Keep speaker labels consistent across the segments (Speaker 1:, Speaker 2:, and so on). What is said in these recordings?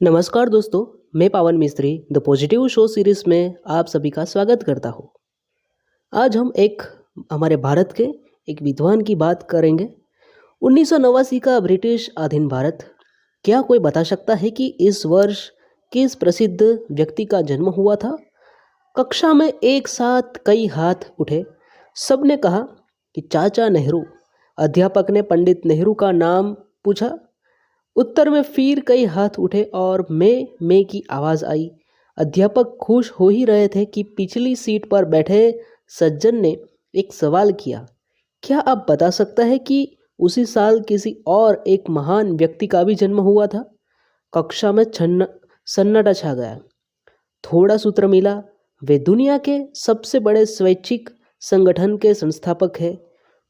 Speaker 1: नमस्कार दोस्तों, मैं पावन मिस्त्री द पॉजिटिव शो सीरीज में आप सभी का स्वागत करता हूँ। आज हम हमारे भारत के एक विद्वान की बात करेंगे। 1989 का ब्रिटिश अधीन भारत। क्या कोई बता सकता है कि इस वर्ष किस प्रसिद्ध व्यक्ति का जन्म हुआ था? कक्षा में एक साथ कई हाथ उठे। सबने कहा कि चाचा नेहरू। अध्यापक ने पंडित नेहरू का नाम पूछा। उत्तर में फिर कई हाथ उठे और मैं की आवाज़ आई। अध्यापक खुश हो ही रहे थे कि पिछली सीट पर बैठे सज्जन ने एक सवाल किया। क्या आप बता सकता है कि उसी साल किसी और एक महान व्यक्ति का भी जन्म हुआ था? कक्षा में सन्नाटा छा गया। थोड़ा सूत्र मिला। वे दुनिया के सबसे बड़े स्वैच्छिक संगठन के संस्थापक हैं।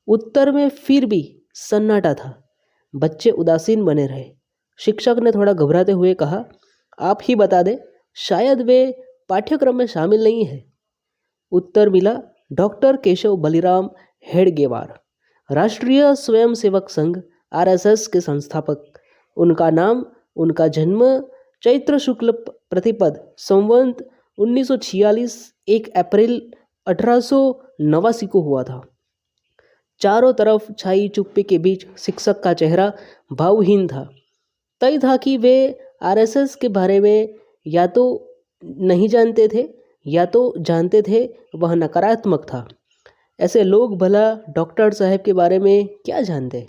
Speaker 1: उत्तर में फिर भी सन्नाटा था। बच्चे उदासीन बने रहे। शिक्षक ने थोड़ा घबराते हुए कहा, आप ही बता दें, शायद वे पाठ्यक्रम में शामिल नहीं है। उत्तर मिला, डॉक्टर केशव बलिराम हेडगेवार, राष्ट्रीय स्वयंसेवक संघ आरएसएस के संस्थापक। उनका नाम, उनका जन्म चैत्र शुक्ल प्रतिपद संवत 1946 1 अप्रैल 1889 को हुआ था। चारों तरफ छाई चुप्पी के बीच शिक्षक का चेहरा भावहीन था। तय था कि वे आरएसएस के बारे में या तो नहीं जानते थे या तो जानते थे, वह नकारात्मक था। ऐसे लोग भला डॉक्टर साहब के बारे में क्या जानते?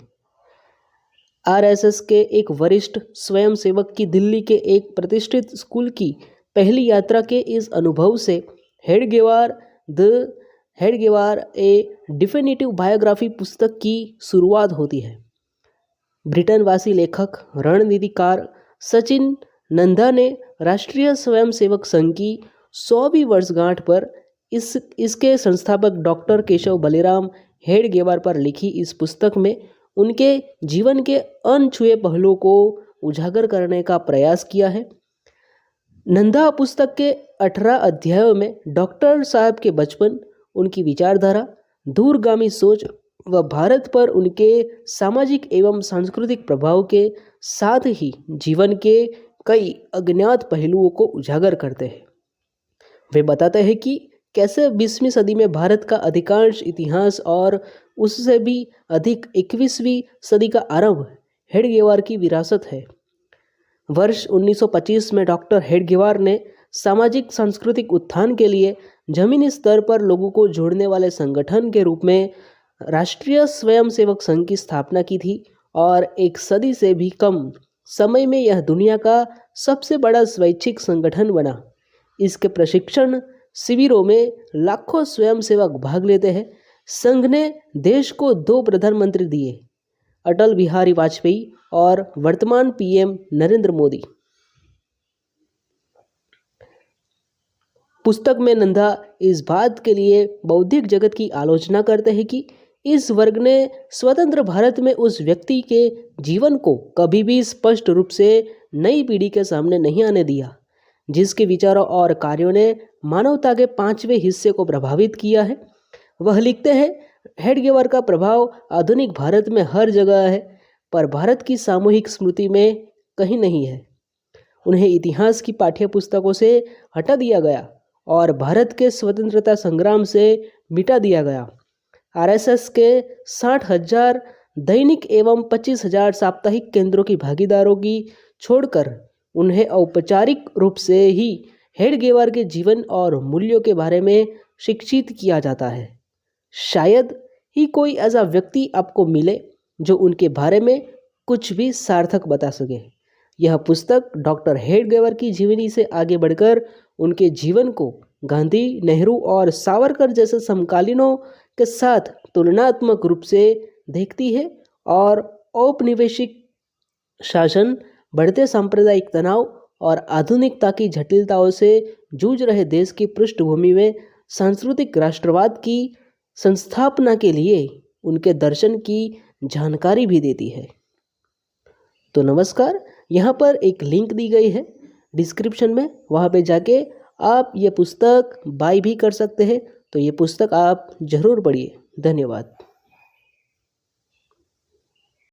Speaker 1: आरएसएस के एक वरिष्ठ स्वयंसेवक की दिल्ली के एक प्रतिष्ठित स्कूल की पहली यात्रा के इस अनुभव से हेडगेवार ए डिफिनिटिव बायोग्राफी पुस्तक की शुरुआत होती है। ब्रिटेनवासी लेखक रणनीतिकार सचिन नंदा ने राष्ट्रीय स्वयंसेवक संघ की 100वीं वर्षगांठ पर इसके संस्थापक डॉक्टर केशव बलिराम हेडगेवार पर लिखी इस पुस्तक में उनके जीवन के अनछुए पहलुओं को उजागर करने का प्रयास किया है। नंदा पुस्तक के 18 अध्यायों में डॉक्टर साहब के बचपन, उनकी विचारधारा, दूरगामी सोच व भारत पर उनके सामाजिक एवं सांस्कृतिक प्रभाव के साथ ही जीवन के कई अज्ञात पहलुओं को उजागर करते हैं। वे बताते हैं कि कैसे 20वीं सदी में भारत का अधिकांश इतिहास और उससे भी अधिक 21वीं सदी का आरंभ हेडगेवार की विरासत है। वर्ष 1925 में डॉक्टर हेडगेवार ने सामाजिक सांस्कृतिक उत्थान के लिए जमीनी स्तर पर लोगों को जोड़ने वाले संगठन के रूप में राष्ट्रीय स्वयंसेवक संघ की स्थापना की थी और एक सदी से भी कम समय में यह दुनिया का सबसे बड़ा स्वैच्छिक संगठन बना। इसके प्रशिक्षण शिविरों में लाखों स्वयंसेवक भाग लेते हैं। संघ ने देश को 2 प्रधानमंत्री दिए, अटल बिहारी वाजपेयी और वर्तमान पीएम नरेंद्र मोदी। पुस्तक में नंदा इस बात के लिए बौद्धिक जगत की आलोचना करते हैं कि इस वर्ग ने स्वतंत्र भारत में उस व्यक्ति के जीवन को कभी भी स्पष्ट रूप से नई पीढ़ी के सामने नहीं आने दिया, जिसके विचारों और कार्यों ने मानवता के 5वें हिस्से को प्रभावित किया है। वह लिखते हैं, हेडगेवार का प्रभाव आधुनिक भारत में हर जगह है, पर भारत की सामूहिक स्मृति में कहीं नहीं है। उन्हें इतिहास की पाठ्य पुस्तकों से हटा दिया गया और भारत के स्वतंत्रता संग्राम से मिटा दिया गया। आरएसएस के 60,000 दैनिक एवं 25,000 साप्ताहिक केंद्रों की भागीदारों की छोड़कर उन्हें औपचारिक रूप से ही हेडगेवार के जीवन और मूल्यों के बारे में शिक्षित किया जाता है। शायद ही कोई ऐसा व्यक्ति आपको मिले जो उनके बारे में कुछ भी सार्थक बता सके। यह पुस्तक डॉक्टर हेडगेवार की जीवनी से आगे बढ़कर उनके जीवन को गांधी, नेहरू और सावरकर जैसे समकालीनों के साथ तुलनात्मक रूप से देखती है और औपनिवेशिक शासन, बढ़ते सांप्रदायिक तनाव और आधुनिकता की जटिलताओं से जूझ रहे देश की पृष्ठभूमि में सांस्कृतिक राष्ट्रवाद की संस्थापना के लिए उनके दर्शन की जानकारी भी देती है। तो नमस्कार, यहाँ पर एक लिंक दी गई है डिस्क्रिप्शन में, वहाँ पे जाके आप ये पुस्तक बाय भी कर सकते हैं। तो ये पुस्तक आप ज़रूर पढ़िए। धन्यवाद।